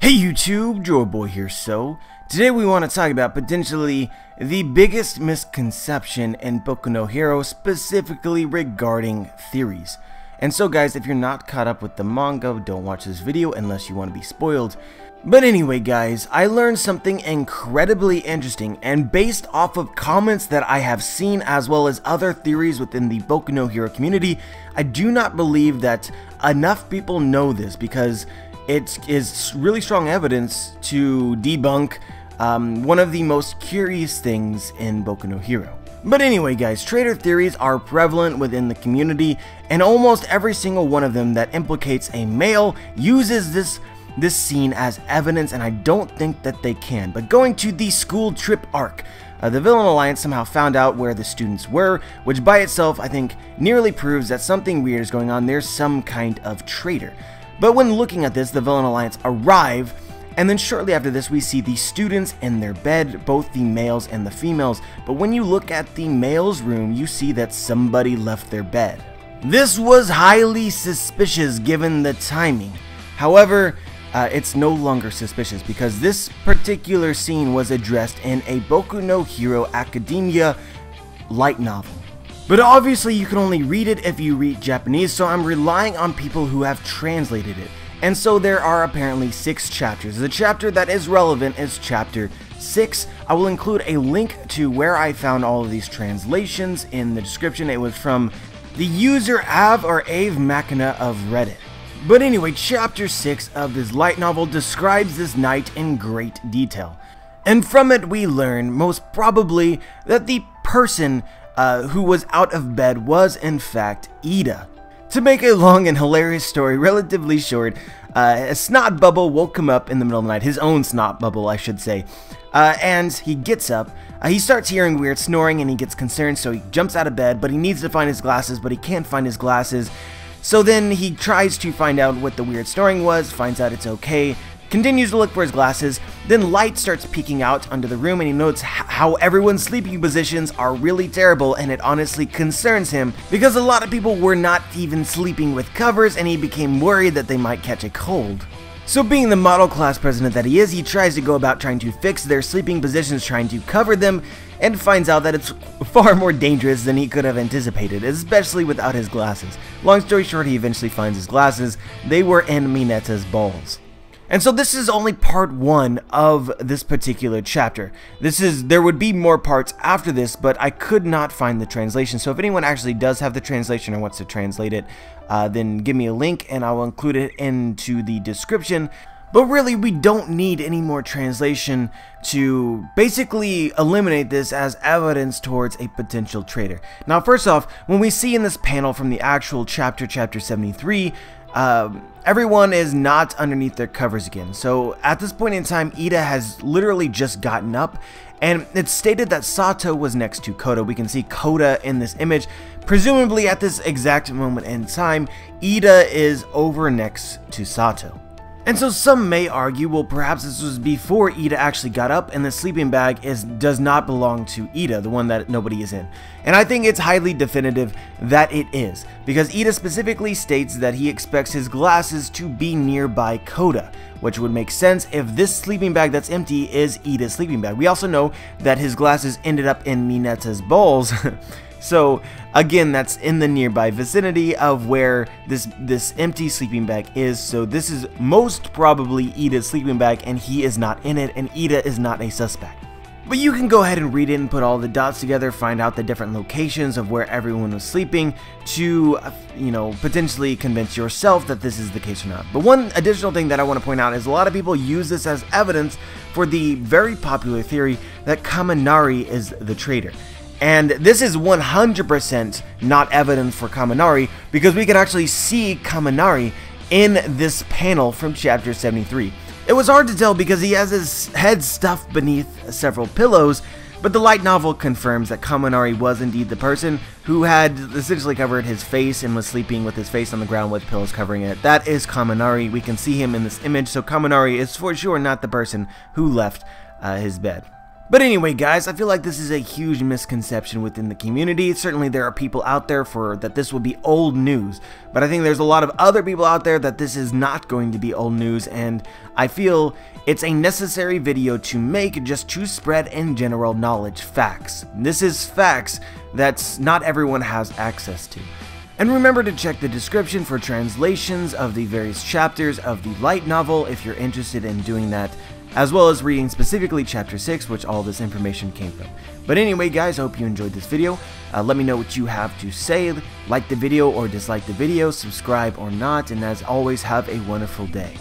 Hey YouTube, Joyboy here. So, today we want to talk about potentially the biggest misconception in Boku no Hero, specifically regarding theories. And so guys, if you're not caught up with the manga, don't watch this video unless you want to be spoiled. But anyway guys, I learned something incredibly interesting, and based off of comments that I have seen as well as other theories within the Boku no Hero community, I do not believe that enough people know this, because it is really strong evidence to debunk one of the most curious things in Boku no Hero. But anyway guys, traitor theories are prevalent within the community, and almost every single one of them that implicates a male uses this scene as evidence, and I don't think that they can. But going to the school trip arc, the Villain Alliance somehow found out where the students were, which by itself I think nearly proves that something weird is going on. There's some kind of traitor. But when looking at this, the Villain Alliance arrive, and then shortly after this we see the students in their bed, both the males and the females. But when you look at the male's room, you see that somebody left their bed. This was highly suspicious given the timing. However, it's no longer suspicious because this particular scene was addressed in a Boku no Hero Academia light novel. But obviously you can only read it if you read Japanese, so I'm relying on people who have translated it. And so there are apparently 6 chapters. The chapter that is relevant is chapter 6. I will include a link to where I found all of these translations in the description. It was from the user Ave Machina of Reddit. But anyway, chapter 6 of this light novel describes this night in great detail. And from it we learn, most probably, that the person who was out of bed was in fact Ida. To make a long and hilarious story relatively short, a snot bubble woke him up in the middle of the night, his own snot bubble I should say, and he gets up, he starts hearing weird snoring and he gets concerned, so he jumps out of bed, but he needs to find his glasses, but he can't find his glasses. So then he tries to find out what the weird snoring was, finds out it's okay, continues to look for his glasses, then light starts peeking out under the room and he notes how everyone's sleeping positions are really terrible, and it honestly concerns him because a lot of people were not even sleeping with covers and he became worried that they might catch a cold. So being the model class president that he is, he tries to go about trying to fix their sleeping positions, trying to cover them, and finds out that it's far more dangerous than he could have anticipated, especially without his glasses. Long story short, he eventually finds his glasses. They were in Mineta's balls. And so this is only part 1 of this particular chapter. There would be more parts after this, but I could not find the translation. So if anyone actually does have the translation or wants to translate it, then give me a link and I will include it into the description. But really, we don't need any more translation to basically eliminate this as evidence towards a potential traitor. Now, first off, when we see in this panel from the actual chapter 73, everyone is not underneath their covers again. So at this point in time, Ida has literally just gotten up, and it's stated that Sato was next to Koda. We can see Koda in this image. Presumably at this exact moment in time, Ida is over next to Sato. And so some may argue, well, perhaps this was before Ida actually got up and the sleeping bag does not belong to Ida, the one that nobody is in. And I think it's highly definitive that it is, because Ida specifically states that he expects his glasses to be nearby Koda, which would make sense if this sleeping bag that's empty is Ida's sleeping bag. We also know that his glasses ended up in Mineta's balls. So again, that's in the nearby vicinity of where this empty sleeping bag is. So this is most probably Ida's sleeping bag, and he is not in it, and Ida is not a suspect. But you can go ahead and read it and put all the dots together, find out the different locations of where everyone was sleeping to, potentially convince yourself that this is the case or not. But one additional thing that I want to point out is a lot of people use this as evidence for the very popular theory that Kaminari is the traitor. And this is 100% not evidence for Kaminari, because we can actually see Kaminari in this panel from chapter 73. It was hard to tell because he has his head stuffed beneath several pillows, but the light novel confirms that Kaminari was indeed the person who had essentially covered his face and was sleeping with his face on the ground with pillows covering it. That is Kaminari. We can see him in this image, so Kaminari is for sure not the person who left his bed. But anyway, guys, I feel like this is a huge misconception within the community. Certainly there are people out there that this will be old news, but I think there's a lot of other people out there that this is not going to be old news, and I feel it's a necessary video to make just to spread in general knowledge facts. This is facts that not everyone has access to. And remember to check the description for translations of the various chapters of the light novel if you're interested in doing that, as well as reading specifically chapter 6, which all this information came from. But anyway, guys, I hope you enjoyed this video. Let me know what you have to say. Like the video or dislike the video, subscribe or not, and as always, have a wonderful day.